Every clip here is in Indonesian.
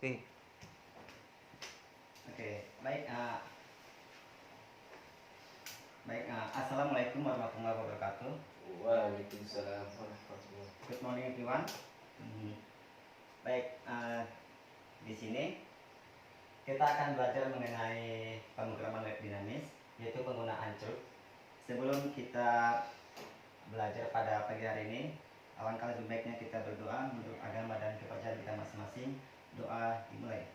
Oke. Oke, baik. Assalamualaikum warahmatullahi wabarakatuh. Waalaikumsalam warahmatullahi wabarakatuh. Good morning everyone. Baik, di sini kita akan belajar mengenai pemrograman web dinamis, yaitu penggunaan Church. Sebelum kita belajar pada pagi hari ini, alangkah lebih baiknya kita berdoa menurut agama dan kepercayaan kita masing-masing. Doa dimulai.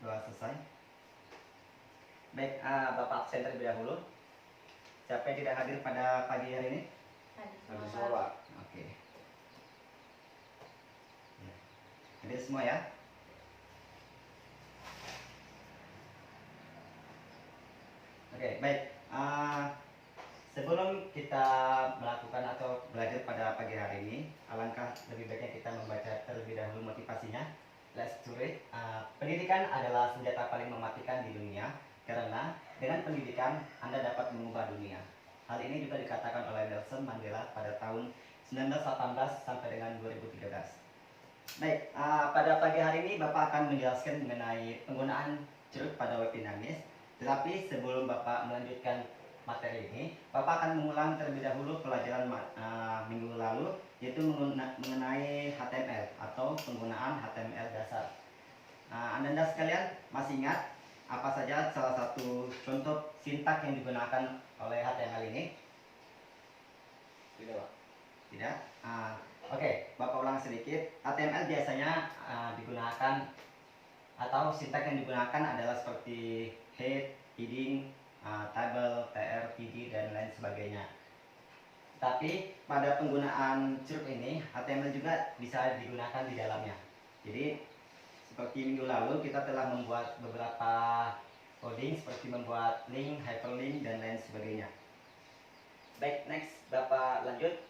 Doa selesai. Baik, Bapak absen terlebih dahulu. Siapa yang tidak hadir pada pagi hari ini? Habis sholat. Oke. Ya. Hadir semua ya. Oke, baik. Sebelum kita melakukan atau belajar pada pagi hari ini, alangkah lebih baiknya kita membaca terlebih dahulu motivasinya. Let's do it. Pendidikan adalah senjata paling mematikan di dunia, karena dengan pendidikan Anda dapat mengubah dunia. Hal ini juga dikatakan oleh Nelson Mandela pada tahun 1918 sampai dengan 2013. Baik, pada pagi hari ini Bapak akan menjelaskan mengenai penggunaan Church pada web dinamis. Tetapi sebelum Bapak melanjutkan materi ini, Bapak akan mengulang terlebih dahulu pelajaran minggu lalu, yaitu mengenai HTML atau penggunaan HTML dasar. Anda sekalian masih ingat apa saja salah satu contoh sintak yang digunakan oleh HTML ini? Tidak, Pak. Tidak? Oke, Bapak ulang sedikit. HTML biasanya digunakan atau sintak yang digunakan adalah seperti head, heading, table, tr, td, dan lain sebagainya. Tapi pada penggunaan Church ini, HTML juga bisa digunakan di dalamnya. Jadi seperti minggu lalu kita telah membuat beberapa coding seperti membuat link, hyperlink, dan lain sebagainya. Baik, next Bapak lanjut.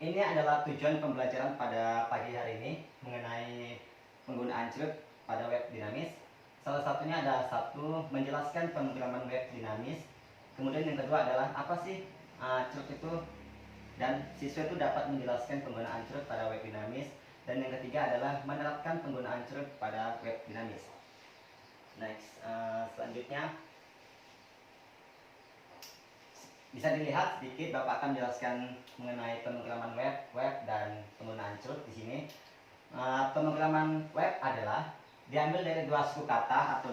Ini adalah tujuan pembelajaran pada pagi hari ini mengenai penggunaan Church pada web dinamis. Salah satunya adalah menjelaskan pemrograman web dinamis. Kemudian yang kedua adalah apa sih Church itu, dan siswa itu dapat menjelaskan penggunaan Church pada web dinamis. Dan yang ketiga adalah menerapkan penggunaan Church pada web dinamis. Next, selanjutnya bisa dilihat sedikit, Bapak akan menjelaskan mengenai pemrograman web dan penggunaan Church di sini. Pemrograman web adalah diambil dari dua suku kata atau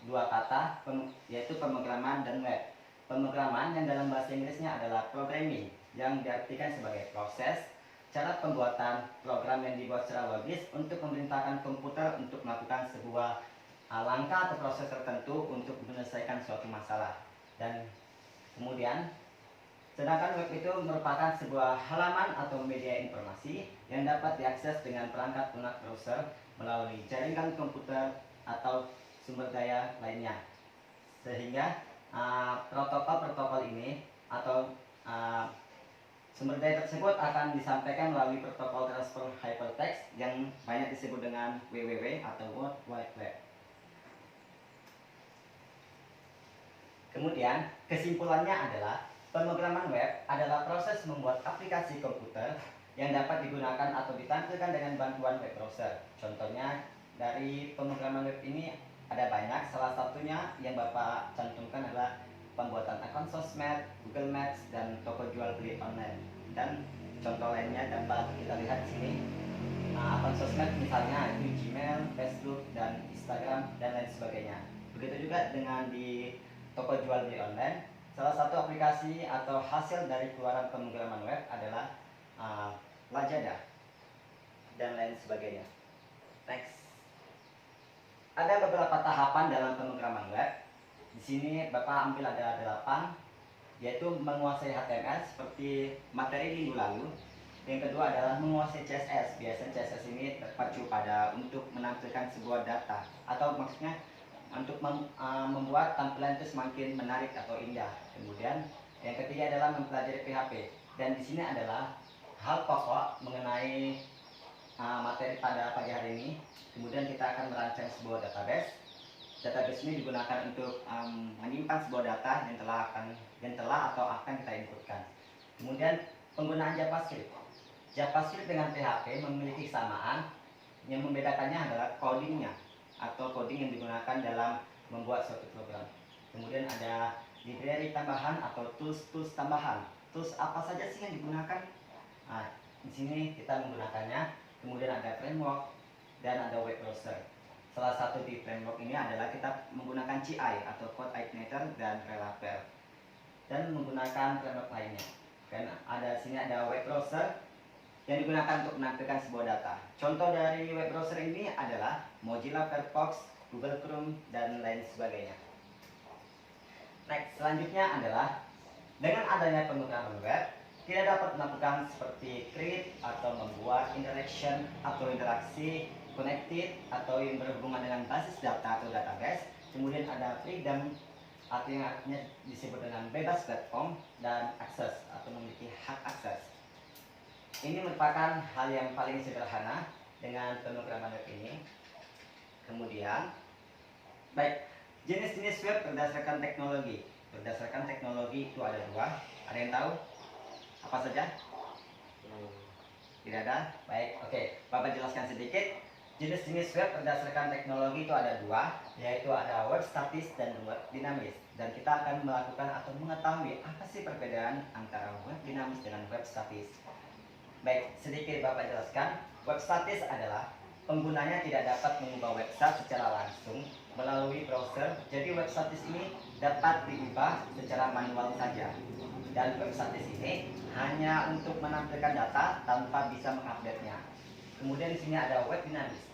dua kata, yaitu pemrograman dan web. Pemrograman yang dalam bahasa Inggrisnya adalah programming, yang diartikan sebagai proses, cara pembuatan program yang dibuat secara logis untuk memerintahkan komputer untuk melakukan sebuah langkah atau proses tertentu untuk menyelesaikan suatu masalah. Dan kemudian, sedangkan web itu merupakan sebuah halaman atau media informasi yang dapat diakses dengan perangkat lunak browser melalui jaringan komputer atau sumber daya lainnya. Sehingga protokol-protokol ini atau sumber daya tersebut akan disampaikan melalui protokol transfer hypertext yang banyak disebut dengan WWW atau World Wide Web. Kemudian, kesimpulannya adalah pemrograman web adalah proses membuat aplikasi komputer yang dapat digunakan atau ditampilkan dengan bantuan web browser. Contohnya dari pemrograman web ini ada banyak, salah satunya yang Bapak cantumkan adalah pembuatan akun sosmed, Google Maps, dan toko jual beli online. Dan contoh lainnya dapat kita lihat di sini. Akun sosmed misalnya itu Gmail, Facebook, dan Instagram, dan lain sebagainya. Begitu juga dengan di toko jual beli online. Salah satu aplikasi atau hasil dari keluaran pemrograman web adalah Lazada dan lain sebagainya. Next. Ada beberapa tahapan dalam pemrograman web. Di sini Bapak ambil ada 8, yaitu menguasai HTML seperti materi minggu lalu. Yang kedua adalah menguasai CSS. Biasanya CSS ini terpacu pada untuk menampilkan sebuah data, atau maksudnya untuk membuat tampilan itu semakin menarik atau indah. Kemudian yang ketiga adalah mempelajari PHP. Dan di sini adalah hal pokok mengenai materi pada pagi hari ini. Kemudian kita akan merancang sebuah database. Database ini digunakan untuk menyimpan sebuah data yang telah atau akan kita inputkan. Kemudian penggunaan JavaScript. JavaScript dengan PHP memiliki kesamaan. Yang membedakannya adalah codingnya atau coding yang digunakan dalam membuat suatu program. Kemudian ada library tambahan atau tools tambahan. Tools apa saja sih yang digunakan? Nah, di sini kita menggunakannya. Kemudian ada framework dan ada web browser. Salah satu di framework ini adalah kita menggunakan CI atau Code Igniter dan Relapper, dan menggunakan framework lainnya. Dan ada sini ada web browser yang digunakan untuk menampilkan sebuah data. Contoh dari web browser ini adalah Mozilla Firefox, Google Chrome, dan lain sebagainya. Next, selanjutnya adalah dengan adanya pemrograman web, kita dapat melakukan seperti create atau membuat interaction atau interaksi, connected atau yang berhubungan dengan basis data atau database. Kemudian ada freedom atau yang artinya disebut dengan bebas platform, dan akses atau memiliki hak akses. Ini merupakan hal yang paling sederhana dengan pemrograman web ini. Kemudian, baik, jenis-jenis web berdasarkan teknologi. Berdasarkan teknologi itu ada dua. Ada yang tahu apa saja? Tidak ada? Baik, oke. Bapak jelaskan sedikit. Jenis-jenis web berdasarkan teknologi itu ada dua, yaitu ada web statis dan web dinamis. Dan kita akan melakukan atau mengetahui apa sih perbedaan antara web dinamis dengan web statis. Baik, sedikit Bapak jelaskan. Web statis adalah penggunanya tidak dapat mengubah website secara langsung melalui browser. Jadi web statis ini dapat diubah secara manual saja. Dan web statis ini hanya untuk menampilkan data tanpa bisa mengupdate-nya. Kemudian di sini ada web dinamis.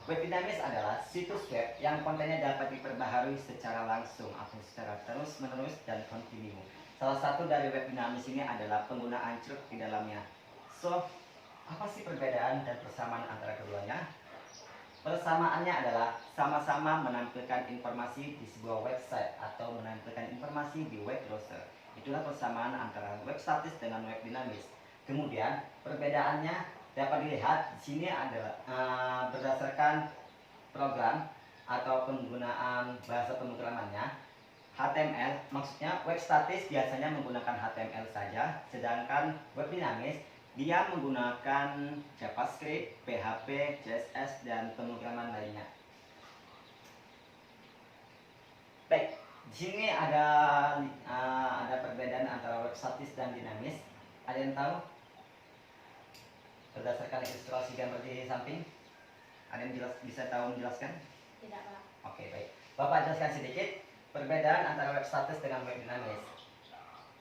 Web dinamis adalah situs web yang kontennya dapat diperbaharui secara langsung atau secara terus-menerus dan kontinu. Salah satu dari web dinamis ini adalah penggunaan ceruk di dalamnya. So, apa sih perbedaan dan persamaan antara keduanya? Persamaannya adalah sama-sama menampilkan informasi di sebuah website atau menampilkan informasi di web browser. Itulah persamaan antara web statis dengan web dinamis. Kemudian perbedaannya dapat dilihat di sini adalah berdasarkan program atau penggunaan bahasa pemrogramannya. HTML, maksudnya web statis biasanya menggunakan HTML saja, sedangkan web dinamis dia menggunakan JavaScript, PHP, CSS, dan pemrograman lainnya. Baik, di sini ada perbedaan antara web statis dan dinamis. Ada yang tahu? Berdasarkan ilustrasi gambar di samping, ada yang bisa tahu menjelaskan? Tidak, Pak. Oke, baik. Bapak jelaskan sedikit perbedaan antara web statis dengan web dinamis.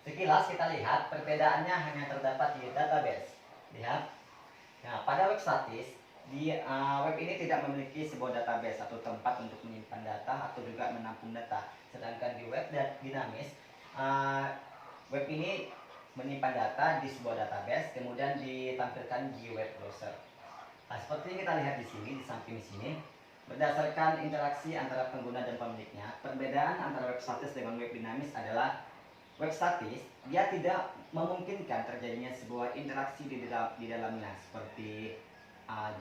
Sekilas kita lihat perbedaannya hanya terdapat di database. Lihat. Nah, pada web statis, web ini tidak memiliki sebuah database atau tempat untuk menyimpan data atau juga menampung data. Sedangkan di web dinamis, web ini menyimpan data di sebuah database, kemudian ditampilkan di web browser. Nah, seperti yang kita lihat di sini, di samping sini, berdasarkan interaksi antara pengguna dan pemiliknya, perbedaan antara web statis dengan web dinamis adalah web statis, dia tidak memungkinkan terjadinya sebuah interaksi di dalamnya seperti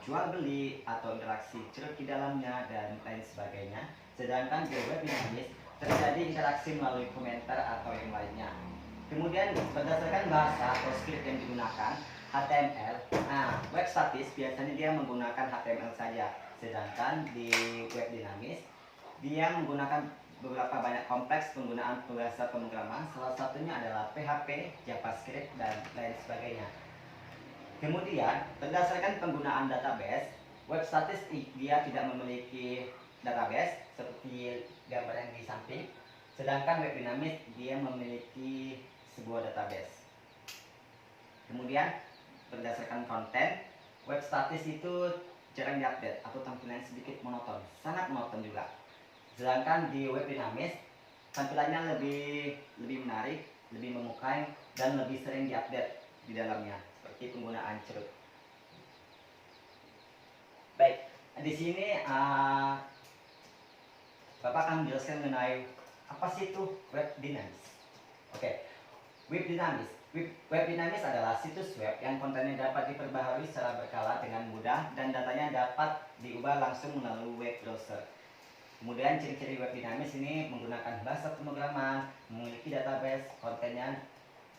jual beli atau interaksi ceruk di dalamnya dan lain sebagainya. Sedangkan di web dinamis terjadi interaksi melalui komentar atau yang lainnya. Kemudian berdasarkan bahasa atau script yang digunakan, HTML, web statis biasanya dia menggunakan HTML saja. Sedangkan di web dinamis dia menggunakan beberapa banyak kompleks penggunaan bahasa pemrograman, salah satunya adalah PHP, JavaScript, dan lain sebagainya. Kemudian, berdasarkan penggunaan database, web statis dia tidak memiliki database seperti gambar yang di samping, sedangkan web dinamis dia memiliki sebuah database. Kemudian, berdasarkan konten, web statis itu jarang diupdate atau tampilannya sedikit monoton, sangat monoton juga. Sedangkan di web dinamis tampilannya lebih menarik, lebih memukai, dan lebih sering diupdate di dalamnya seperti penggunaan ceruk. Baik, di sini Bapak akan menjelaskan mengenai apa sih itu web dinamis. Oke, web dinamis. Web dinamis adalah situs web yang kontennya dapat diperbaharui secara berkala dengan mudah dan datanya dapat diubah langsung melalui web browser. Kemudian ciri-ciri web dinamis ini menggunakan bahasa pemrograman, memiliki database, kontennya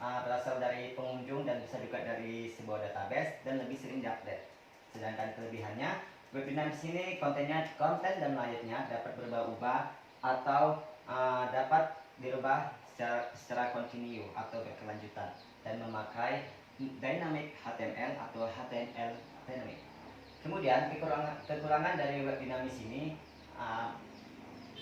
berasal dari pengunjung dan bisa juga dari sebuah database dan lebih sering diupdate. Sedangkan kelebihannya, web dinamis ini konten dan layarnya dapat berubah-ubah atau dapat dirubah secara kontinu atau berkelanjutan dan memakai dynamic HTML atau HTML dynamic. Kemudian kekurangan dari web dinamis ini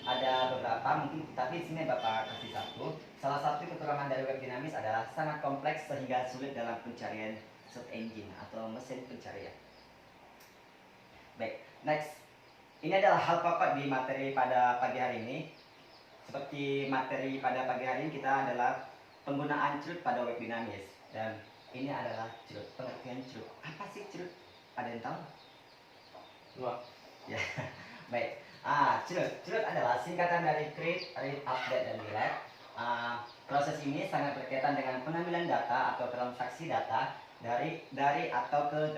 ada beberapa mungkin, tapi di sini Bapak kasih satu. Salah satu kekurangan dari web dinamis adalah sangat kompleks sehingga sulit dalam pencarian search engine atau mesin pencarian. Baik, next. Ini adalah hal pokok di materi pada pagi hari ini. Seperti materi pada pagi hari ini kita adalah penggunaan CRUD pada web dinamis. Dan ini adalah CRUD, pengertian CRUD. Apa sih CRUD? Ada yang tahu? Dua. Ya, baik. CRUD adalah singkatan dari create, read, update, dan delete. Proses ini sangat berkaitan dengan pengambilan data atau transaksi data dari atau ke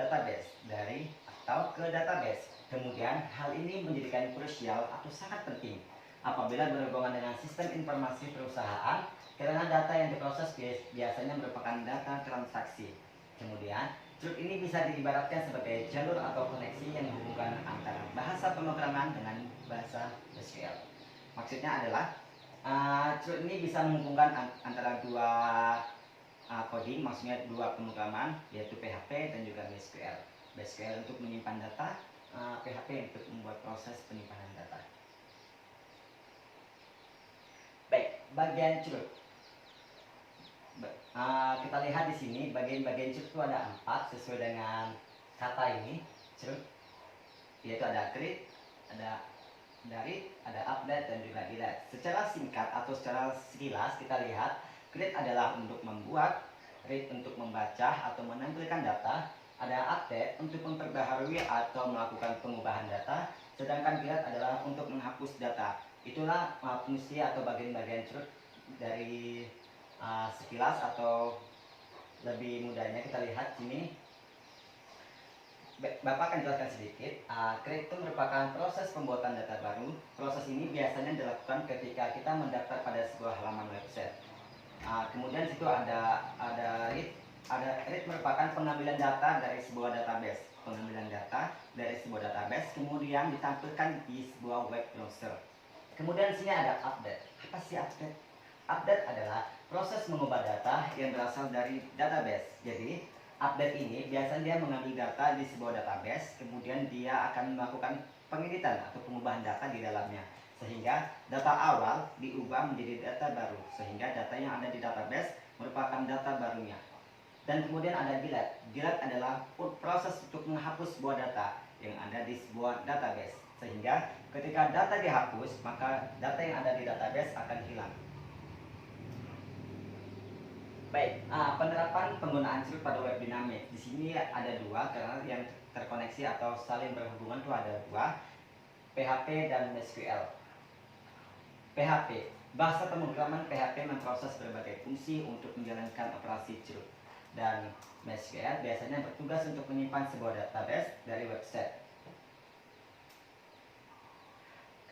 database. Kemudian hal ini menjadikan krusial atau sangat penting apabila berhubungan dengan sistem informasi perusahaan karena data yang diproses biasanya merupakan data transaksi. Kemudian CRUD ini bisa diibaratkan sebagai jalur atau koneksi yang menghubungkan antara bahasa pemrograman dengan bahasa SQL. Maksudnya adalah CRUD ini bisa menghubungkan antara dua coding, maksudnya dua pemrograman, yaitu PHP dan juga MySQL. MySQL untuk menyimpan data, PHP untuk membuat proses penyimpanan data. Baik, bagian CRUD. Kita lihat di sini bagian-bagian CRUD itu ada 4 sesuai dengan kata ini CRUD, yaitu ada create, ada read, ada update, dan juga delete. Secara singkat atau secara sekilas kita lihat create adalah untuk membuat, read untuk membaca atau menampilkan data, ada update untuk memperbaharui atau melakukan pengubahan data, sedangkan delete adalah untuk menghapus data. Itulah fungsi atau bagian-bagian CRUD dari sekilas, atau lebih mudahnya kita lihat sini. Bapak akan jelaskan sedikit. Create itu merupakan proses pembuatan data baru. Proses ini biasanya dilakukan ketika kita mendaftar pada sebuah halaman website. Kemudian situ ada read. Read merupakan pengambilan data dari sebuah database. Kemudian ditampilkan di sebuah web browser. Kemudian sini ada update. Apa sih update? Update adalah proses mengubah data yang berasal dari database. Jadi update ini biasanya dia mengambil data di sebuah database, kemudian dia akan melakukan pengeditan atau pengubahan data di dalamnya, sehingga data awal diubah menjadi data baru, sehingga data yang ada di database merupakan data barunya. Dan kemudian ada delete. Delete adalah proses untuk menghapus sebuah data yang ada di sebuah database, sehingga ketika data dihapus, maka data yang ada di database akan hilang. Baik, penerapan penggunaan CRUD pada web dinamis. Di sini ada dua karena yang terkoneksi atau saling berhubungan itu ada dua, PHP dan MySQL. PHP, bahasa pemrograman PHP memproses berbagai fungsi untuk menjalankan operasi CRUD, dan MySQL biasanya bertugas untuk menyimpan sebuah database dari website.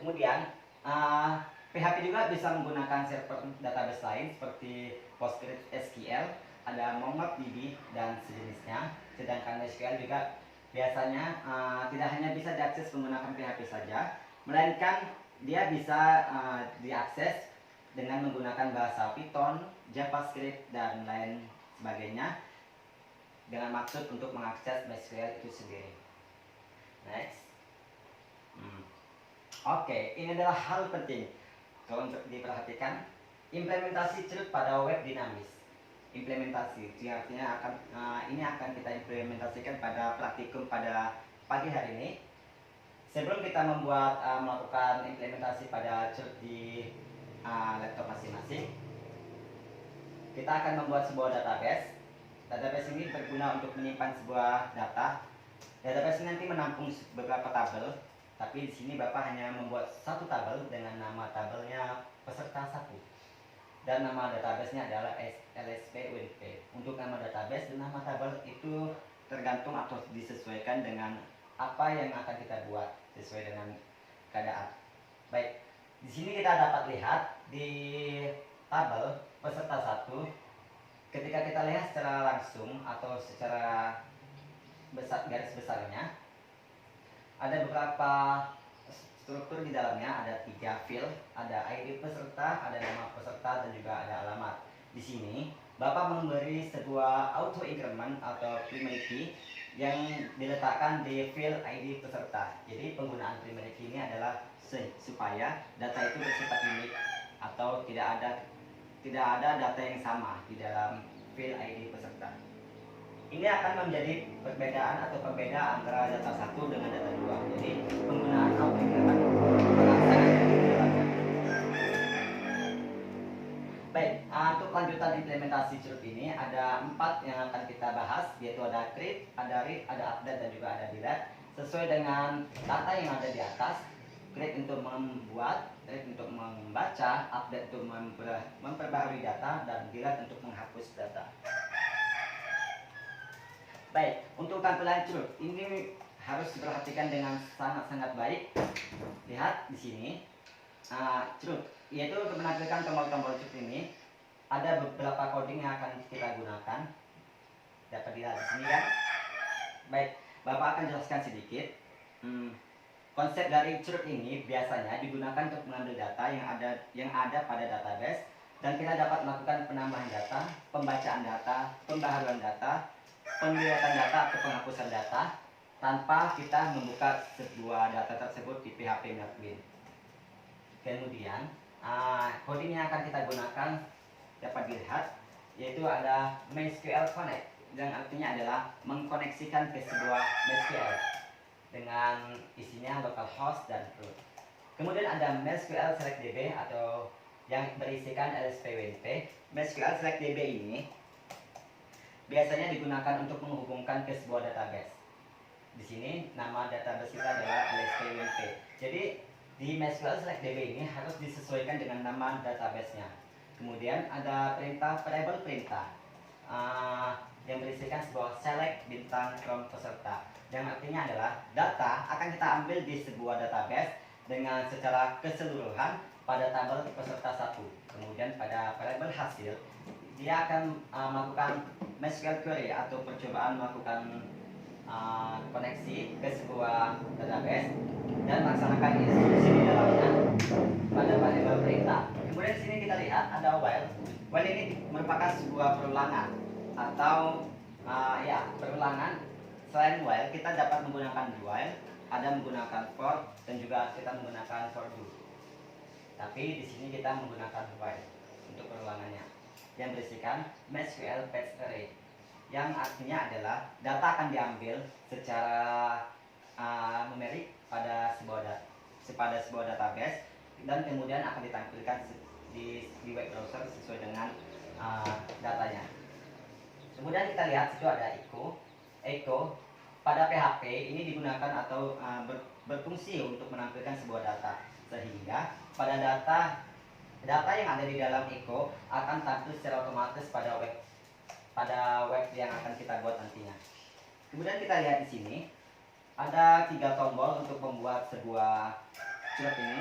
Kemudian PHP juga bisa menggunakan server database lain seperti PostgreSQL, ada MongoDB dan sejenisnya. Sedangkan MySQL juga biasanya tidak hanya bisa diakses menggunakan PHP saja, melainkan dia bisa diakses dengan menggunakan bahasa Python, JavaScript, dan lain sebagainya dengan maksud untuk mengakses MySQL itu sendiri. Next. Oke, ini adalah hal penting kalau untuk diperhatikan. Implementasi CRUD pada web dinamis. Implementasi, artinya ini akan kita implementasikan pada praktikum pada pagi hari ini. Sebelum kita melakukan implementasi pada CRUD di laptop masing-masing, kita akan membuat sebuah database. Database ini berguna untuk menyimpan sebuah data. Database ini nanti menampung beberapa tabel, tapi di sini Bapak hanya membuat satu tabel dengan nama tabelnya peserta 1. Dan nama databasenya adalah LSP-UNP. Untuk nama database dan nama tabel itu tergantung atau disesuaikan dengan apa yang akan kita buat sesuai dengan keadaan. Baik, di sini kita dapat lihat di tabel peserta 1 ketika kita lihat secara langsung atau secara garis besarnya, ada beberapa struktur di dalamnya. Ada 3 field, ada ID peserta, ada nama peserta, dan juga ada alamat. Di sini Bapak memberi sebuah auto increment atau primary key yang diletakkan di field ID peserta. Jadi penggunaan primary key ini adalah supaya data itu bersifat unik atau tidak ada data yang sama di dalam field ID peserta. Ini akan menjadi perbedaan atau pembeda antara data 1 dengan data 2. Jadi penggunaan auto increment akan sangat dijalankan. Baik, untuk lanjutan implementasi CRUD ini ada 4 yang akan kita bahas, yaitu ada create, ada read, ada update, dan juga ada delete. Sesuai dengan data yang ada di atas. Create untuk membuat, read untuk membaca, update untuk memperbaharui data, dan delete untuk menghapus data. Baik, untuk tampilan CRUD ini harus diperhatikan dengan sangat-sangat baik. Lihat di sini, CRUD, yaitu untuk menampilkan tombol-tombol CRUD ini ada beberapa coding yang akan kita gunakan. Dapat dilihat di sini kan? Baik, Bapak akan jelaskan sedikit. Konsep dari CRUD ini biasanya digunakan untuk mengambil data yang ada pada database, dan kita dapat melakukan penambahan data, pembacaan data, pembaharuan data, pembuatan data atau penghapusan data tanpa kita membuka sebuah data tersebut di PHP NetBeans. Kemudian coding yang akan kita gunakan dapat dilihat, yaitu ada MySQL Connect, yang artinya adalah mengkoneksikan ke sebuah MySQL dengan isinya localhost dan root. Kemudian ada MySQL Select DB atau yang berisikan LSPWNP. MySQL Select DB ini biasanya digunakan untuk menghubungkan ke sebuah database. Di sini nama database kita adalah LSPWNP. Jadi di MySQL Select DB ini harus disesuaikan dengan nama database-nya. Kemudian ada perintah variable perintah yang berisikan sebuah select bintang from peserta, yang artinya adalah data akan kita ambil di sebuah database dengan secara keseluruhan pada tabel peserta 1. Kemudian pada variable hasil dia akan melakukan MySQL query atau percobaan melakukan koneksi ke sebuah database dan melaksanakan instruksi di dalamnya pada variable perintah. Kemudian di sini kita lihat ada while. While ini merupakan sebuah perulangan atau perulangan. Selain while, kita dapat menggunakan while, ada menggunakan for, dan juga kita menggunakan for do. Tapi di sini kita menggunakan while untuk perulangannya, yang berisikan MySQL Fetch Array, yang artinya adalah data akan diambil secara numerik pada sebuah database, dan kemudian akan ditampilkan di web browser sesuai dengan datanya. Kemudian kita lihat situ ada echo. Pada PHP ini digunakan atau berfungsi untuk menampilkan sebuah data, sehingga pada data yang ada di dalam echo akan tampil secara otomatis pada web yang akan kita buat nantinya. Kemudian kita lihat di sini ada 3 tombol untuk membuat sebuah CRUD ini.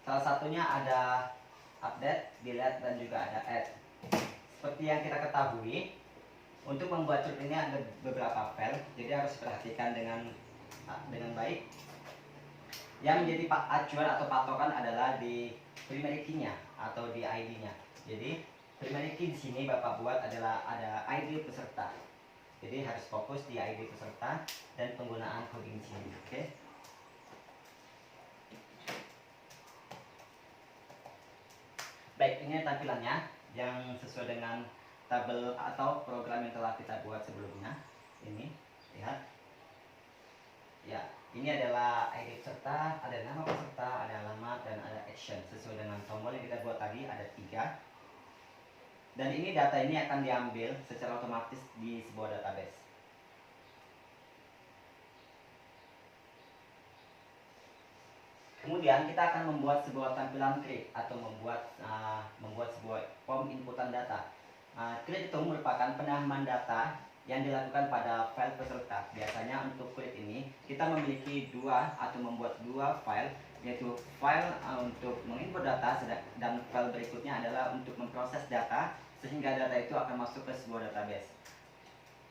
Salah satunya ada update, delete, dan juga ada add. Seperti yang kita ketahui, untuk membuat CRUD ini ada beberapa file, jadi harus perhatikan dengan baik. Yang menjadi acuan atau patokan adalah di primary key-nya atau di ID-nya. Jadi primary key di sini Bapak buat adalah ada ID peserta. Jadi harus fokus di ID peserta dan penggunaan coding di sini. Oke. Baik, ini tampilannya yang sesuai dengan tabel atau program yang telah kita buat sebelumnya. Ini lihat ya, ini adalah ID peserta, ada nama peserta, ada alamat, dan ada action. Sesuai dengan tombol yang kita buat tadi ada 3. Dan ini data ini akan diambil secara otomatis di sebuah database. Kemudian kita akan membuat sebuah tampilan create atau membuat sebuah form inputan data. Create itu merupakan penahanan data yang dilakukan pada file peserta. Biasanya untuk create ini kita memiliki membuat 2 file, yaitu file untuk menginput data dan file berikutnya adalah untuk memproses data sehingga data itu akan masuk ke sebuah database.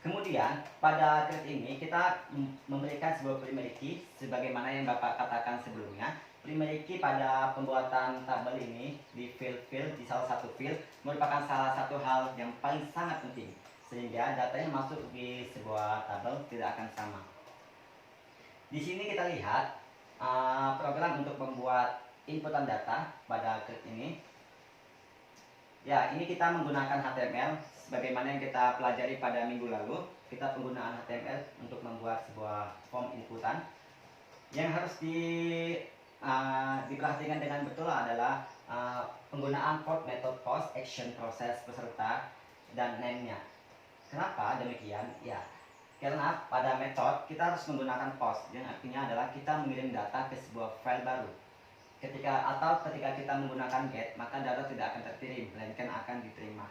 Kemudian pada create ini kita memberikan sebuah primary key sebagaimana yang Bapak katakan sebelumnya. Primary key pada pembuatan tabel ini di field di salah satu field merupakan salah satu hal yang paling sangat penting sehingga datanya masuk di sebuah tabel tidak akan sama. Di sini kita lihat program untuk membuat inputan data pada create ini. Ya, ini kita menggunakan HTML sebagaimana yang kita pelajari pada minggu lalu. Kita penggunaan HTML untuk membuat sebuah form inputan. Yang harus diperhatikan dengan betul adalah penggunaan port, method, post, action, proses, peserta, dan name-nya. Kenapa demikian? Ya, karena pada method kita harus menggunakan post, yang artinya adalah kita mengirim data ke sebuah file baru. Ketika kita menggunakan get, maka data tidak akan terkirim, melainkan akan diterima.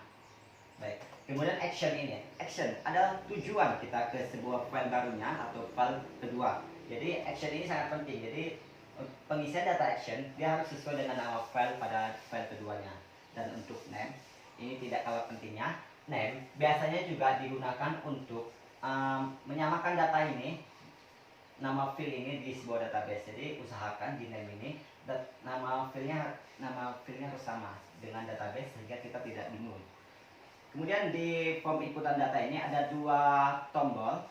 Baik. Kemudian action ini, action adalah tujuan kita ke sebuah file barunya atau file kedua. Jadi action ini sangat penting. Jadi pengisian data action dia harus sesuai dengan nama file pada file keduanya. Dan untuk name ini tidak kalah pentingnya. Name biasanya juga digunakan untuk menyamakan data ini, nama file ini di sebuah database. Jadi usahakan di name ini nama filenya harus sama dengan database sehingga kita tidak bingung. Kemudian di form inputan data ini ada dua tombol,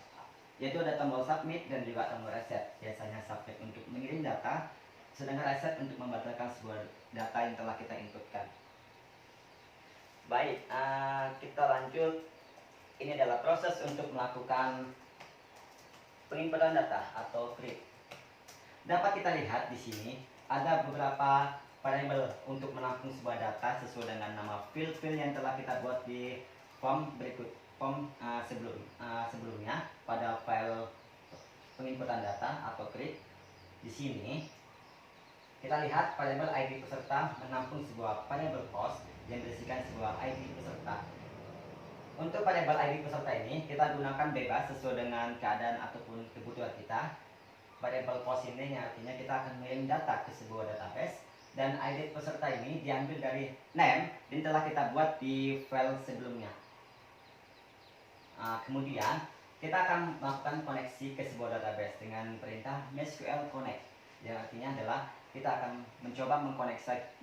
yaitu ada tombol submit dan juga tombol reset. Biasanya submit untuk mengirim data, sedangkan reset untuk membatalkan sebuah data yang telah kita inputkan. Baik, kita lanjut. Ini adalah proses untuk melakukan penginputan data atau create. Dapat kita lihat di sini ada beberapa variabel untuk menampung sebuah data sesuai dengan nama field yang telah kita buat di form sebelumnya pada file penginputan data atau create. Di sini kita lihat variabel ID peserta menampung sebuah variabel post yang berisikan sebuah ID peserta. Untuk variabel ID peserta ini kita gunakan bebas sesuai dengan keadaan ataupun kebutuhan kita. Variabel post ini yang artinya kita akan mengirim data ke sebuah database, dan ID peserta ini diambil dari name yang telah kita buat di file sebelumnya. Kemudian kita akan melakukan koneksi ke sebuah database dengan perintah MySQL connect, yang artinya adalah kita akan mencoba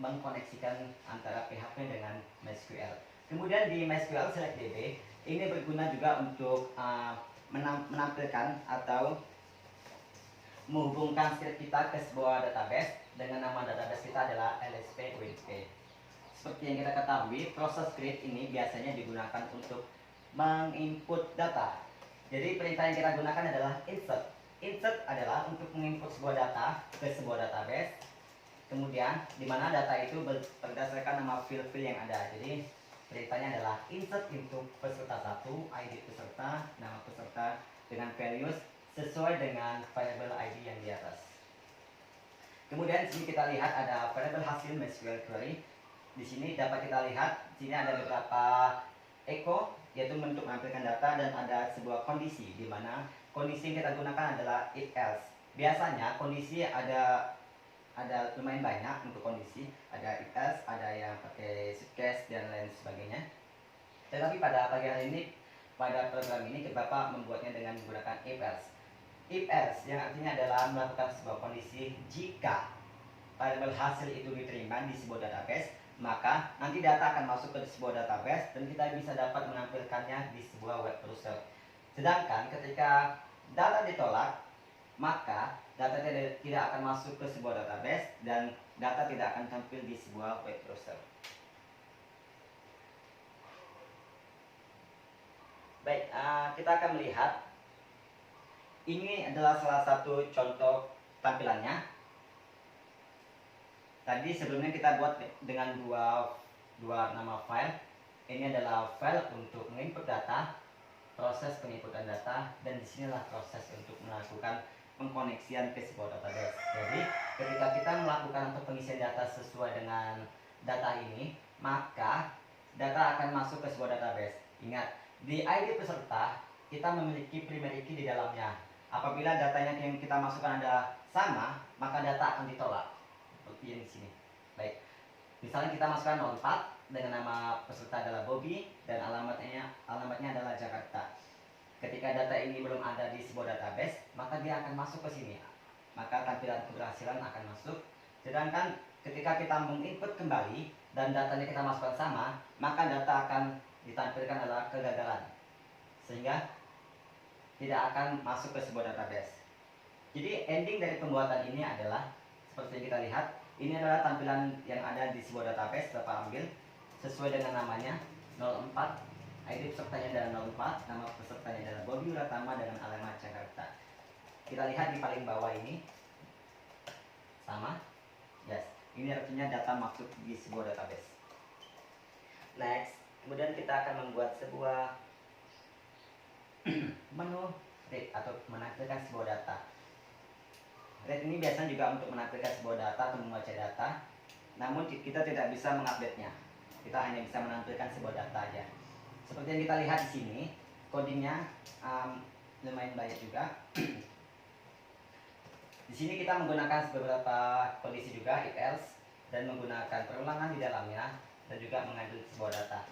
mengkoneksikan antara PHP dengan MySQL. Kemudian di MySQL select DB ini berguna juga untuk menampilkan atau menghubungkan script kita ke sebuah database dengan nama database kita adalah LSP-WP. Seperti yang kita ketahui, proses create ini biasanya digunakan untuk menginput data. Jadi perintah yang kita gunakan adalah insert. Insert adalah untuk menginput sebuah data ke sebuah database. Kemudian di mana data itu berdasarkan nama field yang ada. Jadi perintahnya adalah insert into peserta 1, ID peserta, nama peserta dengan values sesuai dengan variable ID yang di atas. Kemudian di sini kita lihat ada variable hasil MySQL query. Di sini dapat kita lihat di sini ada beberapa echo, yaitu untuk menampilkan data, dan ada sebuah kondisi di mana kondisi yang kita gunakan adalah if else. Biasanya kondisi ada lumayan banyak untuk kondisi, ada if else, ada yang pakai case dan lain sebagainya. Tetapi pada pagi hari ini pada program ini Bapak membuatnya dengan menggunakan if else. If else yang artinya adalah melakukan sebuah kondisi jika variabel hasil itu diterima di sebuah database, maka nanti data akan masuk ke sebuah database dan kita bisa dapat menampilkannya di sebuah web browser. Sedangkan ketika data ditolak, maka data tidak akan masuk ke sebuah database dan data tidak akan tampil di sebuah web browser. Baik, kita akan melihat. Ini adalah salah satu contoh tampilannya. Tadi sebelumnya kita buat dengan dua nama file. Ini adalah file untuk menginput data, proses penginputan data, dan disinilah proses untuk melakukan pengkoneksian ke sebuah database. Jadi ketika kita melakukan untuk pengisian data sesuai dengan data ini, maka data akan masuk ke sebuah database. Ingat, di ID peserta kita memiliki primary key di dalamnya. Apabila datanya yang kita masukkan ada sama, maka data akan ditolak. Seperti yang di sini. Baik. Misalnya kita masukkan 04 dengan nama peserta adalah Bobby dan alamatnya adalah Jakarta. Ketika data ini belum ada di sebuah database, maka dia akan masuk ke sini. Maka tampilan keberhasilan akan masuk. Sedangkan ketika kita menginput kembali dan datanya kita masukkan sama, maka data akan ditampilkan adalah kegagalan, sehingga tidak akan masuk ke sebuah database. Jadi ending dari pembuatan ini adalah seperti yang kita lihat. Ini adalah tampilan yang ada di sebuah database. Bapak ambil sesuai dengan namanya 04, ID pesertanya adalah 04, nama pesertanya adalah Bobby Pratama dengan alamat Jakarta. Kita lihat di paling bawah ini sama. Yes, ini artinya data masuk di sebuah database. Next, kemudian kita akan membuat sebuah menu read atau menampilkan sebuah data. Read ini biasanya juga untuk menampilkan sebuah data atau membaca data, namun kita tidak bisa mengupdate-nya. Kita hanya bisa menampilkan sebuah data aja. Seperti yang kita lihat di sini, codingnya lumayan banyak juga. Di sini kita menggunakan beberapa kondisi juga, if else, dan menggunakan perulangan di dalamnya, dan juga mengambil sebuah data.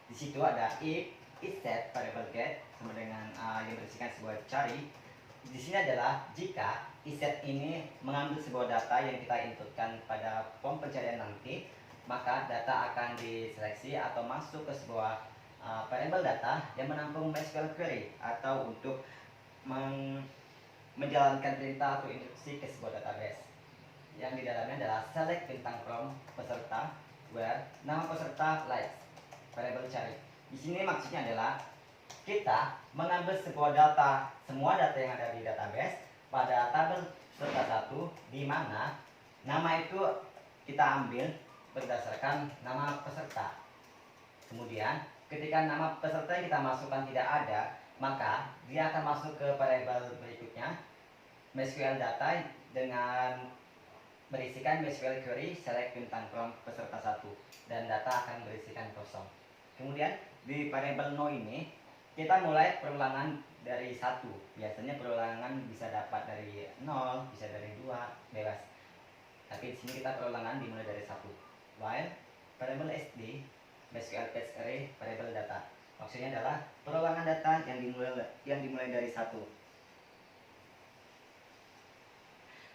Di situ ada if, set, variable get, sama dengan yang berisikan sebuah cari. Di sini adalah jika set ini mengambil sebuah data yang kita inputkan pada form pencarian nanti, maka data akan diseleksi atau masuk ke sebuah variable data yang menampung MySQL query atau untuk menjalankan perintah atau instruksi ke sebuah database. Yang di dalamnya adalah select bintang from peserta where nama peserta likes variable cari. Di sini maksudnya adalah kita mengambil sebuah data, semua data yang ada di database pada tabel peserta 1, di mana nama itu kita ambil berdasarkan nama peserta. Kemudian ketika nama peserta yang kita masukkan tidak ada, maka dia akan masuk ke variable berikutnya, MySQL data dengan berisikan MySQL query select bintang from peserta 1 dan data akan berisikan kosong. Kemudian di variable no ini kita mulai perulangan dari 1. Biasanya perulangan bisa dapat dari 0, bisa dari 2, bebas. Tapi di sini kita perulangan dimulai dari 1. While variable SD MySQL fetch array variable data. Maksudnya adalah perulangan data yang dimulai dari 1.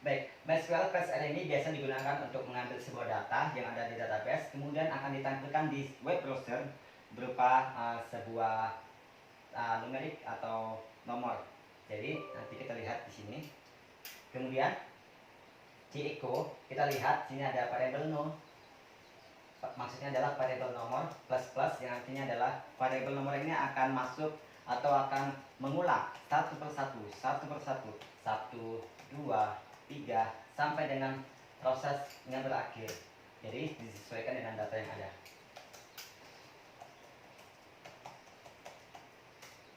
Baik, MySQL fetch array ini biasa digunakan untuk mengambil sebuah data yang ada di database, kemudian akan ditampilkan di web browser berupa sebuah numerik atau nomor. Jadi nanti kita lihat di sini. Kemudian di echo kita lihat sini ada variable no. Maksudnya adalah variable nomor plus yang artinya adalah variable nomor ini akan masuk atau akan mengulang satu persatu, 1, 2, 3 sampai dengan prosesnya berakhir. Jadi disesuaikan dengan data yang ada.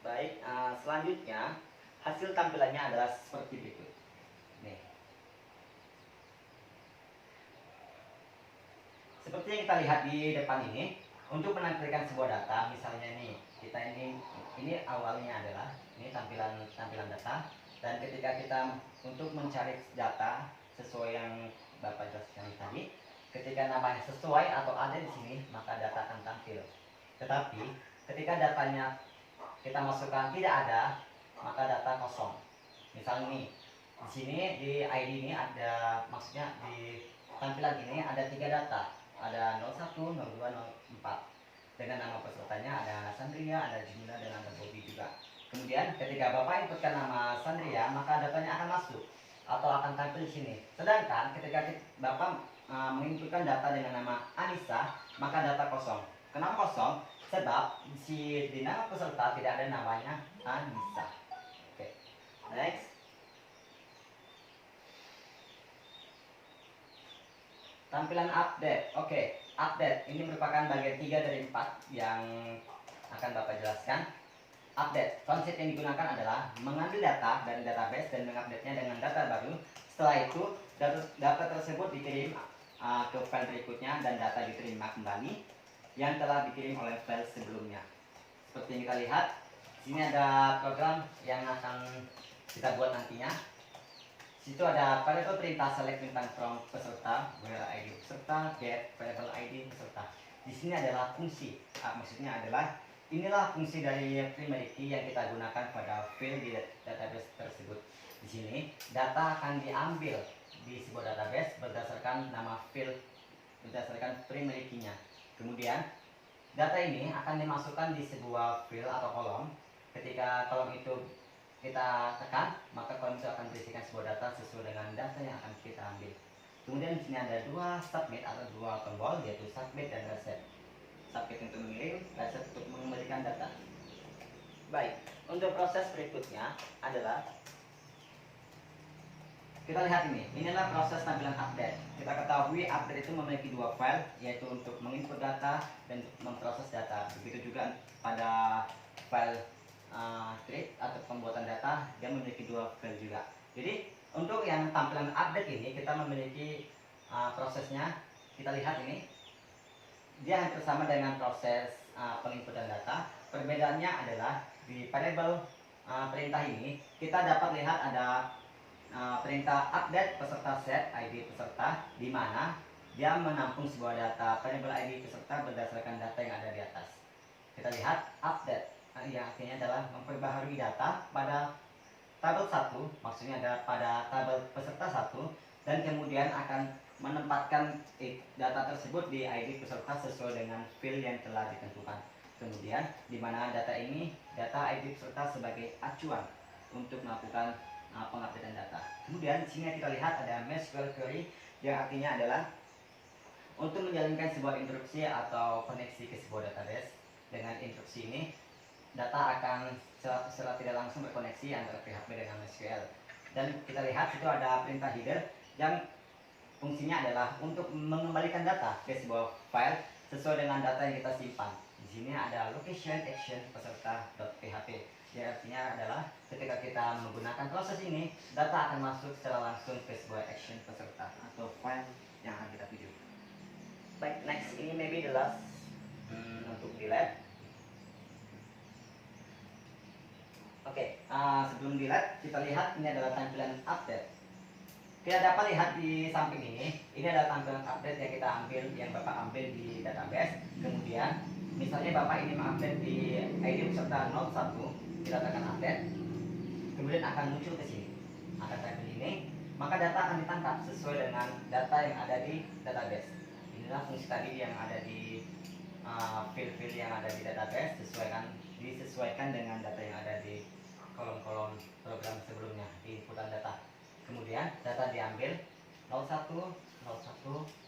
Baik, selanjutnya hasil tampilannya adalah seperti berikut. Nih. Seperti yang kita lihat di depan ini, untuk menampilkan sebuah data, misalnya nih, kita ini awalnya adalah ini tampilan data, dan ketika kita untuk mencari data sesuai yang Bapak jelaskan tadi, ketika namanya sesuai atau ada di sini, maka data akan tampil. Tetapi ketika datanya kita masukkan tidak ada, maka data kosong. Misalnya nih, di sini di ID ini ada, maksudnya di tampilan ini ada 3 data, ada 01, 02, 04. Dengan nama pesertanya ada Sandria, ada Jumila, dan ada Bobby juga. Kemudian ketika Bapak inputkan nama Sandria, maka datanya akan masuk atau akan tampil di sini. Sedangkan ketika Bapak menginputkan data dengan nama Anissa, maka data kosong. Kenapa kosong? Sebab di nama peserta tidak ada namanya Anissa. Oke. Next. Tampilan update. Oke, update ini merupakan bagian 3 dari 4 yang akan Bapak jelaskan. Update, konsep yang digunakan adalah mengambil data dari database dan mengupdate-nya dengan data baru. Setelah itu, data tersebut dikirim ke file berikutnya dan data diterima kembali yang telah dikirim oleh file sebelumnya. Seperti yang kita lihat, sini ada program yang akan kita buat nantinya. Situ ada variable perintah select bintang from peserta, where ID peserta, get variable ID peserta. Di sini adalah fungsi, maksudnya adalah inilah fungsi dari primary key yang kita gunakan pada field di database tersebut. Di sini data akan diambil di sebuah database berdasarkan nama field, berdasarkan primary key-nya. Kemudian data ini akan dimasukkan di sebuah field atau kolom. Ketika kolom itu kita tekan, maka kolom itu akan berisikan sebuah data sesuai dengan data yang akan kita ambil. Kemudian di sini ada dua submit atau dua tombol, yaitu submit dan reset. Submit untuk mengirim, reset untuk mengembalikan data. Baik, untuk proses berikutnya adalah kita lihat inilah proses tampilan update. Kita ketahui update itu memiliki dua file, yaitu untuk menginput data dan memproses data. Begitu juga pada file create atau pembuatan data, dia memiliki dua file juga. Jadi untuk yang tampilan update ini kita memiliki prosesnya. Kita lihat ini, dia hampir sama dengan proses penginputan data. Perbedaannya adalah di variable perintah ini kita dapat lihat ada perintah update peserta set ID peserta, di mana dia menampung sebuah data variable ID peserta berdasarkan data yang ada di atas. Kita lihat update yang artinya adalah memperbaharui data pada tabel 1, maksudnya ada pada tabel peserta 1, dan kemudian akan menempatkan data tersebut di ID peserta sesuai dengan field yang telah ditentukan. Kemudian di mana data ini, data ID peserta sebagai acuan untuk melakukan pengupdatean data. Kemudian di sini kita lihat ada MySQL query yang artinya adalah untuk menjalankan sebuah instruksi atau koneksi ke sebuah database. Dengan instruksi ini data akan secara tidak langsung berkoneksi antara PHP dengan MySQL. Dan kita lihat itu ada perintah header yang fungsinya adalah untuk mengembalikan data ke sebuah file sesuai dengan data yang kita simpan. Di sini ada location action peserta.php. Yang artinya adalah ketika kita menggunakan proses ini, data akan masuk secara langsung ke sebuah action peserta atau file yang akan kita tuju. Baik, next ini maybe the last untuk delete. Oke, sebelum delete kita lihat ini adalah tampilan update. Kita dapat lihat di samping ini adalah tampilan update yang kita ambil, yang Bapak ambil di database. Kemudian misalnya Bapak ini mengupdate di ID peserta 01, kita tekan update, kemudian akan muncul ke sini, akan tampil ini, maka data akan ditangkap sesuai dengan data yang ada di database. Inilah fungsi tadi yang ada di field-field yang ada di database, disesuaikan dengan data yang ada di kolom-kolom program sebelumnya di inputan data. Kemudian data diambil 01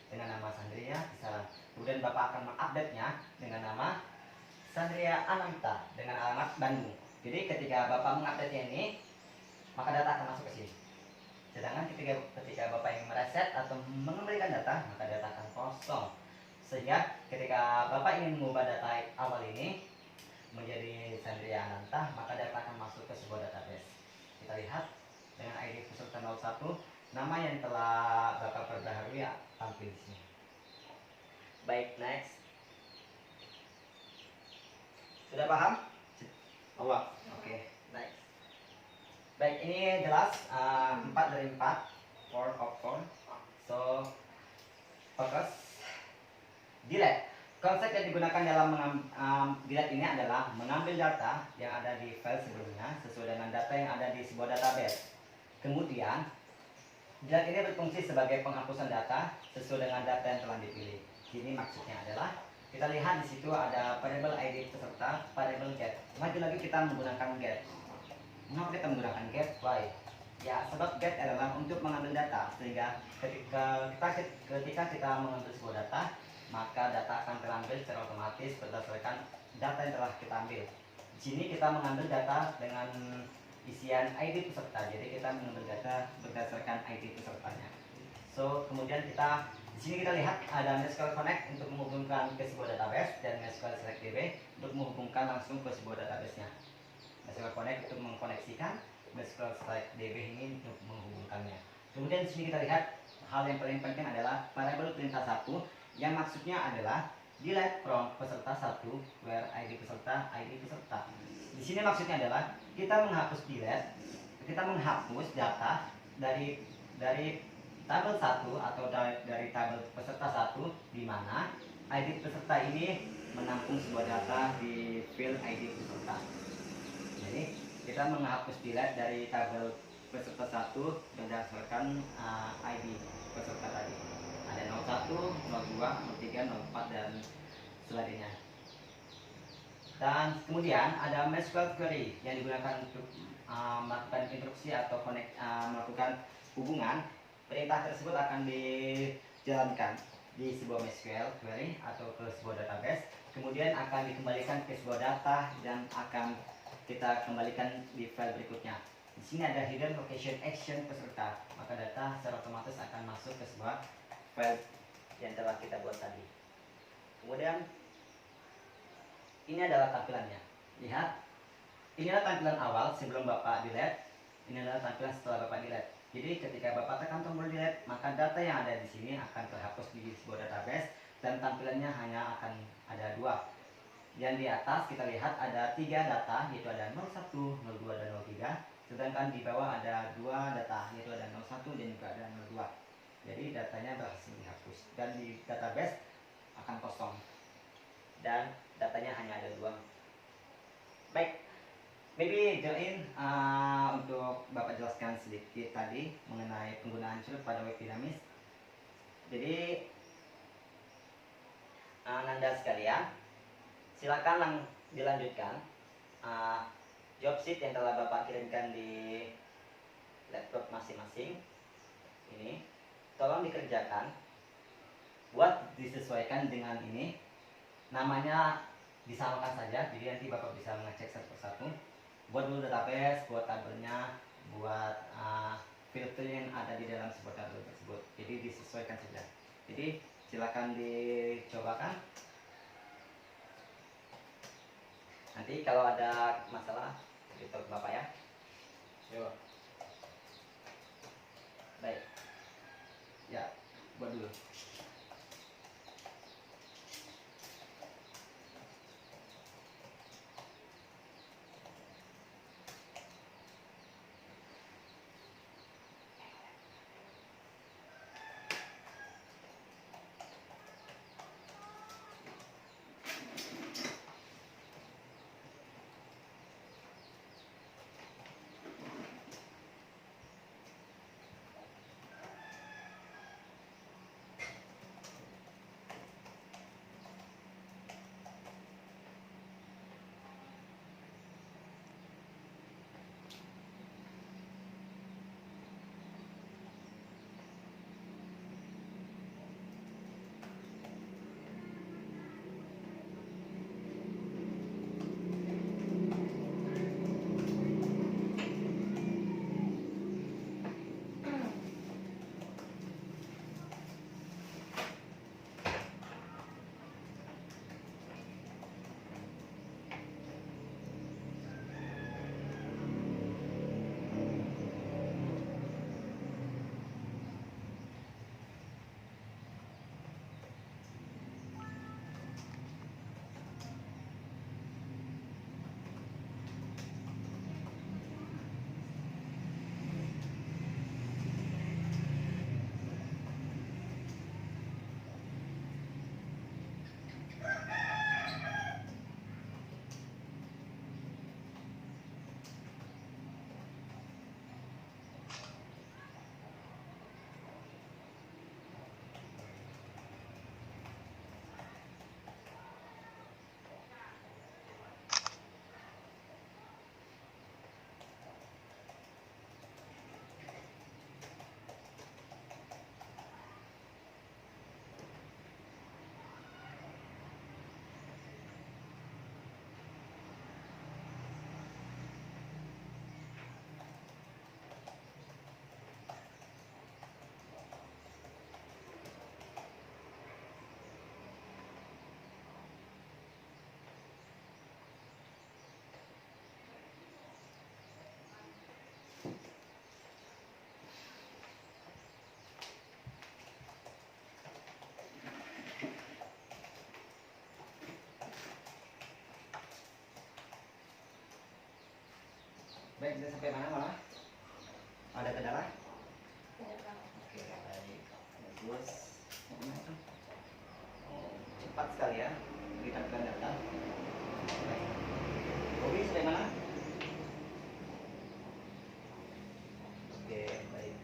dengan nama Sandria bisa. Kemudian Bapak akan mengupdate-nya dengan nama Sandria Ananta dengan alamat Bandung. Jadi ketika Bapak mengupdate ini, maka data akan masuk ke sini. Sedangkan ketika Bapak ingin mereset atau mengembalikan data, maka data akan kosong. Sehingga ketika Bapak ingin mengubah data awal ini menjadi Sandria Ananta, maka data akan masuk ke sebuah database. Kita lihat dengan ID peserta 01, nama yang telah Bapak perbaharui tampil di sini. Baik, next. Sudah paham? Allah. Oke, next. Baik, ini jelas 4 dari 4, 4 of 4. So, focus. Delete. Konsep yang digunakan dalam delete ini adalah mengambil data yang ada di file sebelumnya sesuai dengan data yang ada di sebuah database. Kemudian, delete ini berfungsi sebagai penghapusan data sesuai dengan data yang telah dipilih. Ini maksudnya adalah kita lihat di situ ada variable ID peserta, variable get. Lagi kita menggunakan get. Mengapa kita menggunakan get? Why? Ya, sebab get adalah untuk mengambil data, sehingga ketika kita mengambil sebuah data, maka data akan terambil secara otomatis berdasarkan data yang telah kita ambil. Di sini kita mengambil data dengan isian ID peserta, jadi kita mengambil data berdasarkan ID pesertanya. So, kemudian di sini kita lihat ada MySQL Connect untuk menghubungkan ke sebuah database dan MySQL Select DB untuk menghubungkan langsung ke sebuah database-nya. MySQL Connect untuk mengkoneksikan, MySQL Select DB ini untuk menghubungkannya. Kemudian di sini kita lihat hal yang paling penting adalah variable perintah 1 yang maksudnya adalah delete from peserta 1 where ID peserta. Di sini maksudnya adalah kita menghapus delete, kita menghapus data dari tabel 1 atau dari tabel peserta 1, di mana ID peserta ini menampung sebuah data di field ID peserta. Jadi kita menghapus delete dari tabel peserta 1 berdasarkan ID peserta tadi. Ada 01, 02, 03, 04 dan selanjutnya. Dan kemudian ada MySQL query yang digunakan untuk melakukan instruksi atau melakukan hubungan. Perintah tersebut akan dijalankan di sebuah MySQL query atau ke sebuah database, kemudian akan dikembalikan ke sebuah data dan akan kita kembalikan di file berikutnya. Di sini ada hidden location action peserta, maka data secara otomatis akan masuk ke sebuah file yang telah kita buat tadi. Kemudian ini adalah tampilannya. Lihat, inilah tampilan awal sebelum Bapak delete. Ini adalah tampilan setelah Bapak delete. Jadi ketika Bapak tekan tombol delete, maka data yang ada di sini akan terhapus di sebuah database dan tampilannya hanya akan ada 2. Yang di atas kita lihat ada 3 data, yaitu ada 01, 02, dan 03. Sedangkan di bawah ada 2 data, yaitu ada 01 dan juga ada 02. Jadi datanya berhasil dihapus dan di database akan kosong. Dan datanya hanya ada 2. Baik, maybe Join untuk Bapak jelaskan sedikit tadi mengenai penggunaan curut pada web dinamis. Jadi Nanda sekalian, silakan dilanjutkan job sheet yang telah Bapak kirimkan di laptop masing-masing ini. Tolong dikerjakan, buat disesuaikan dengan ini. Namanya disamakan saja, jadi nanti Bapak bisa mengecek satu persatu. Buat dulu database, buat tabelnya, buat filter yang ada di dalam sebuah tabel tersebut. Jadi disesuaikan saja. Jadi silakan dicobakan. Nanti kalau ada masalah beritahu Bapak ya. Yo. Baik. Ya, buat dulu. Baik, bisa sampai mana malah? Ada kendala? Terus cepat sekali ya kita data. Baik. Bobby sampai mana? Oke, baik.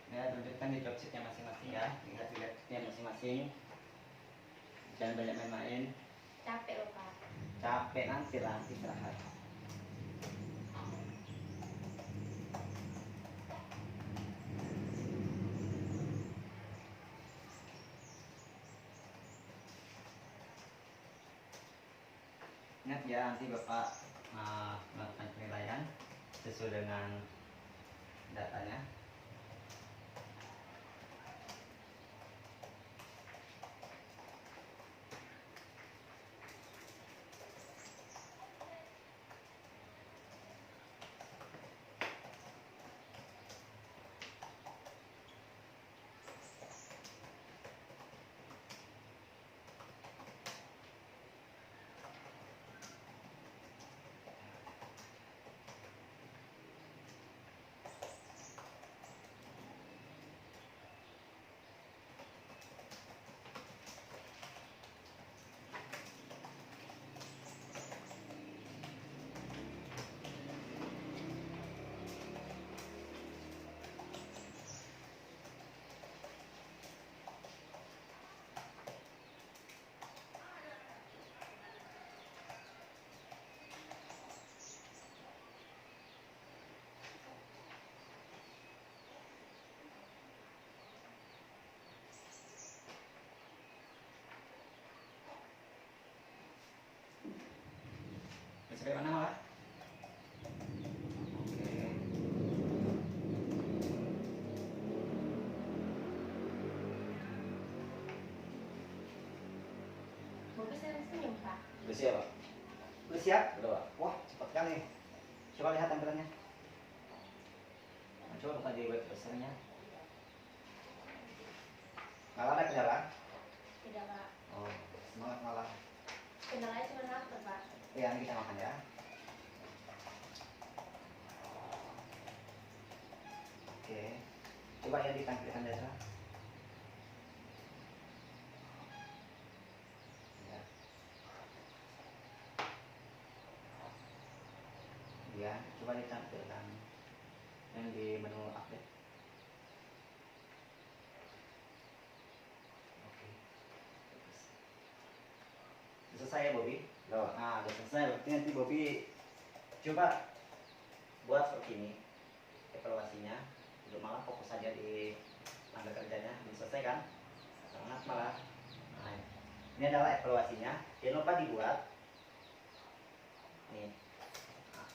Ya, tunjukkan di dropsheetnya masing-masing ya. Lihat di laptopnya masing-masing. Jangan banyak main-main. Capek loh Pak. Capek nanti lah istirahat. Ingat ya, nanti Bapak melakukan penilaian sesuai dengan datanya. Sampai mana lah? Oke. Bobby senyum Pak. Udah siap, Pak? Udah siap? Udah, Pak. Wah, cepat sekali. Coba lihat tampilannya. Nah, coba buka di web browsernya. Malah ada kendala? Tidak Pak. Oh, semangat malah. Kendalanya cuma lapar Pak. Ya, ini kita makan ya. Oke. Coba ya ditampilkan data. Ya. Ya, coba ditampilkan yang di menu update. Oke. Sudah selesai ya, Bobby? Udah, Pak. Nah, udah selesai. Berarti nanti Bobby coba buat seperti ini evaluasinya. Untuk malah fokus saja di tangga kerjanya. Belum selesai kan? Sangat malah. Nah, ini adalah evaluasinya. Jangan lupa dibuat. Nih. Nah.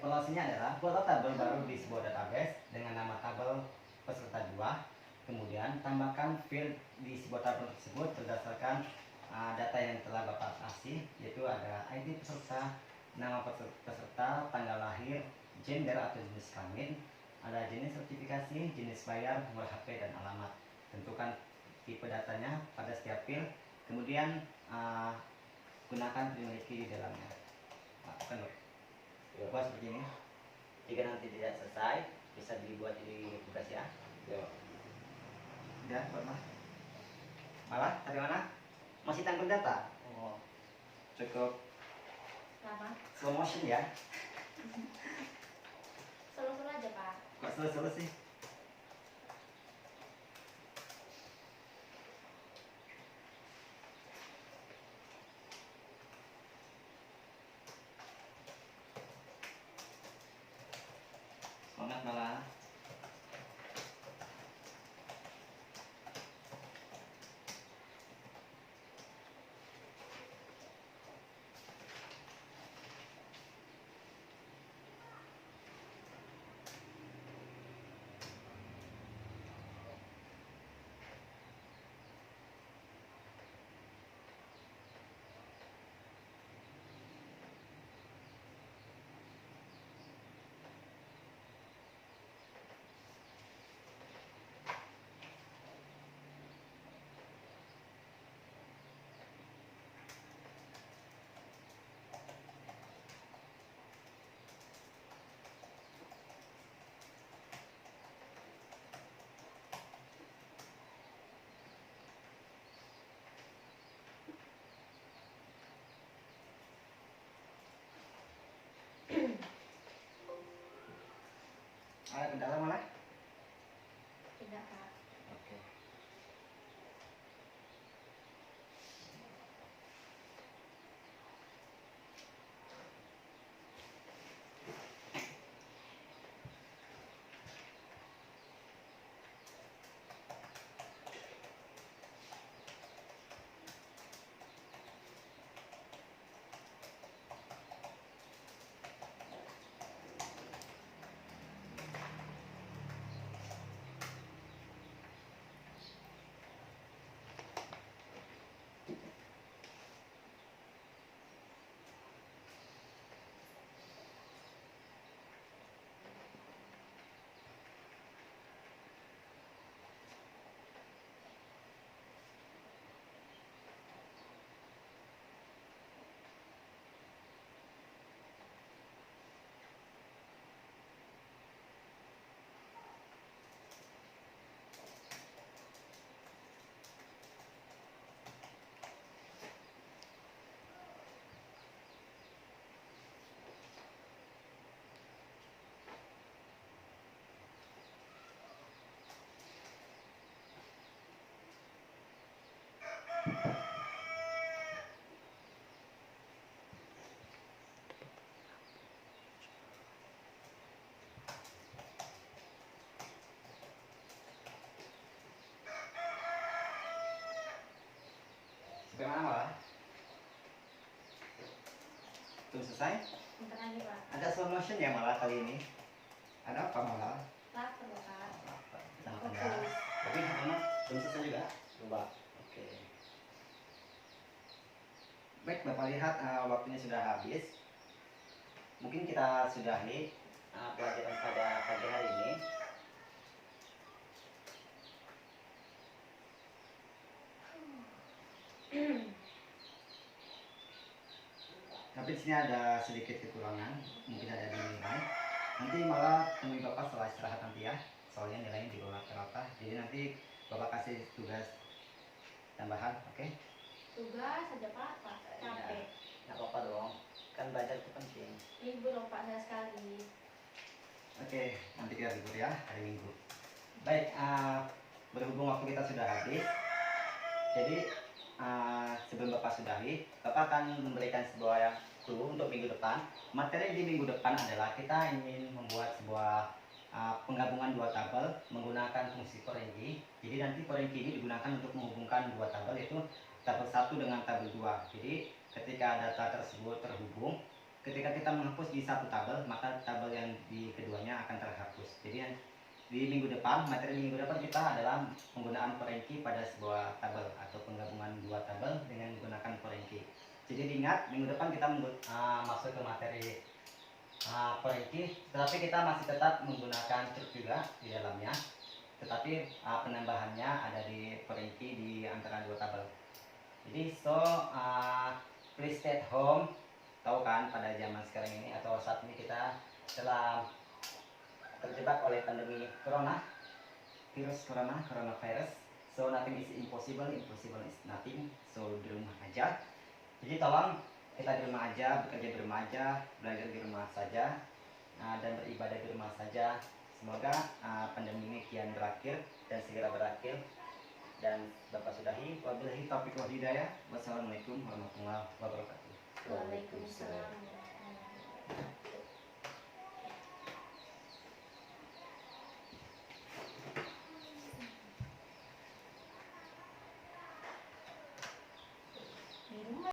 Evaluasinya adalah buat tabel baru di sebuah database dengan nama tabel peserta 2. Kemudian tambahkan field di sebuah tabel tersebut berdasarkan data yang telah Bapak kasih, yaitu ada ID peserta, nama peserta, tanggal lahir, gender atau jenis kelamin, ada jenis sertifikasi, jenis bayar, nomor HP dan alamat. Tentukan tipe datanya pada setiap field. Kemudian gunakan dimiliki di dalamnya. Lakukan buat seperti ini. Jika nanti tidak selesai, bisa dibuat di tugas ya. Ya, Pak. Ya, pernah. Malah dari mana? Masih tanpa data. Oh, cukup Lama. slow motion ya. Selalu aja Pak. Kok slow sih? Semangat malah. Ada kendala malah? Tidak Pak. Oke. Sampai mana malah? Belum selesai? Bentar lagi Pak. Ada slow motion ya malah kali ini. Ada apa malah? Lapar Pak. Tengah tengah. Tapi mana? Belum selesai juga? Coba. Oke. Baik, Bapak lihat waktunya sudah habis. Mungkin kita sudahi pelajaran pada pagi hari ini. Tapi di sini ada sedikit kekurangan, mungkin ada di nilai. Nanti malah temui Bapak setelah istirahat nanti ya. Soalnya nilainya di bawah rata-rata. Jadi nanti Bapak kasih tugas tambahan, oke? Tugas saja Pak. Capek. Nggak apa-apa dong, kan belajar itu penting. Libur dong Pak saya sekali. Oke, nanti kita libur ya hari Minggu. Baik, berhubung waktu kita sudah habis, jadi sebelum Bapak sudahi, Bapak akan memberikan sebuah clue untuk minggu depan. Materi di minggu depan adalah kita ingin membuat sebuah penggabungan dua tabel menggunakan fungsi foreign key. Jadi nanti foreign key ini digunakan untuk menghubungkan dua tabel, yaitu tabel 1 dengan tabel 2. Jadi ketika data tersebut terhubung, ketika kita menghapus di satu tabel, maka tabel yang di keduanya akan terhapus. Jadi di minggu depan, materi di minggu depan kita adalah penggunaan foreign key pada sebuah tabel atau penggabungan dua tabel dengan menggunakan foreign key. Jadi diingat, minggu depan kita masuk ke materi foreign key, tetapi kita masih tetap menggunakan truk juga di dalamnya. Tetapi penambahannya ada di foreign key di antara dua tabel. Jadi please stay at home. Tahu kan pada zaman sekarang ini atau saat ini kita telah terjebak oleh pandemi coronavirus. So nothing is impossible is nothing. So di rumah aja. Jadi tolong kita di rumah aja, bekerja di rumah aja, belajar di rumah saja, dan beribadah di rumah saja. Semoga pandemi ini kian berakhir dan segera berakhir. Dan Bapak sudahi, wabillahi taufiq wal hidayah. Wassalamualaikum warahmatullahi wabarakatuh. Waalaikumsalam.